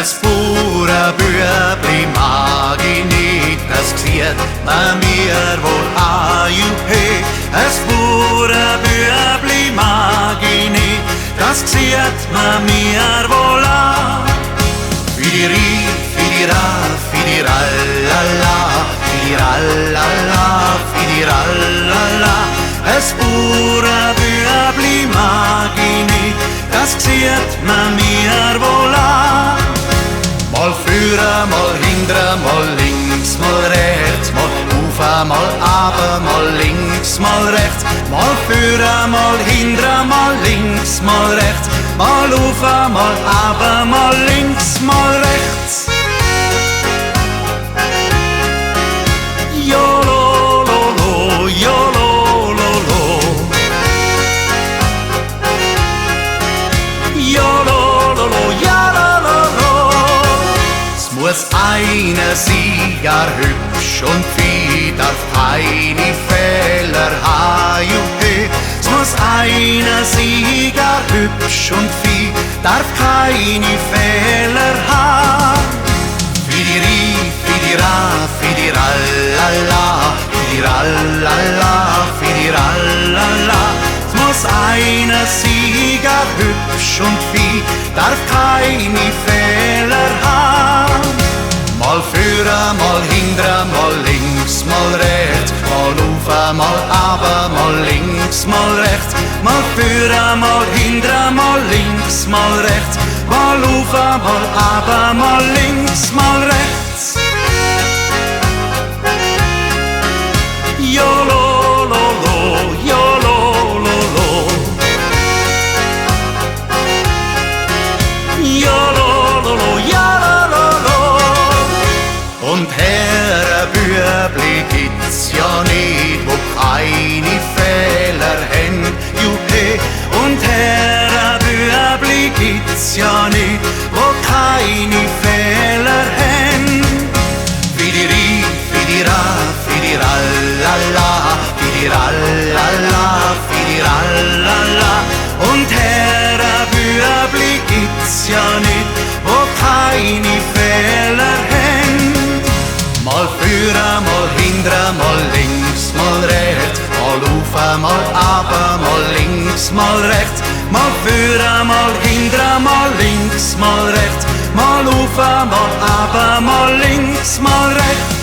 Es pure Bübli mag ich nicht, das sieht man mir wohl an juhe. Es pure Bübli mag ich nicht, das sieht man mir wohl an. Fidiri, fidira, fidirallala, fidirallala, fidirallala. Es pure Bübli mag ich nicht, das sieht man mir wohl an. Mal führen, mal hindern, mal links, mal rechts, mal rauf, mal runter, mal links, mal rechts. Mal führen, mal hindern, mal links, mal rechts, mal rauf, mal runter, mal links, mal rechts. Jolololo, jolololo. Jolololo, jolololo. Es muss eine Sieger hübsch und viel, darf keine Fehler haben. Es muss eine Sieger hübsch und viel, darf keine Fehler haben. Fidiri, fidira, fidirallala, fidirallala, fidirallala. Es muss eine Sieger hübsch und viel, darf keine Fehler haben. Mal führen, mal hindern, mal links, mal rechts, mal rauf, mal runter, mal links, mal rechts. Mal führen, mal hindern, mal links, mal rechts, mal rauf, mal runter, mal links, mal rechts. Jolololo, jolololo. Jolololo, jolololo. Und Herrenbübli gibt's ja nicht, wo keine Fehler haben, juhe. Und Herrenbübli gibt's ja nicht, wo keine Fehler haben. Fidiri, fidira, fidirallala, fidirallala, fidirallala. Und Herrenbübli gibt's ja nicht, wo keine Fehler haben. Mal führen, mal hindern, mal links, mal rechts, mal rauf, mal runter, mal links, mal rechts. Mal führen, mal hindern, mal links, mal rechts, mal rauf, mal runter, mal links, mal rechts.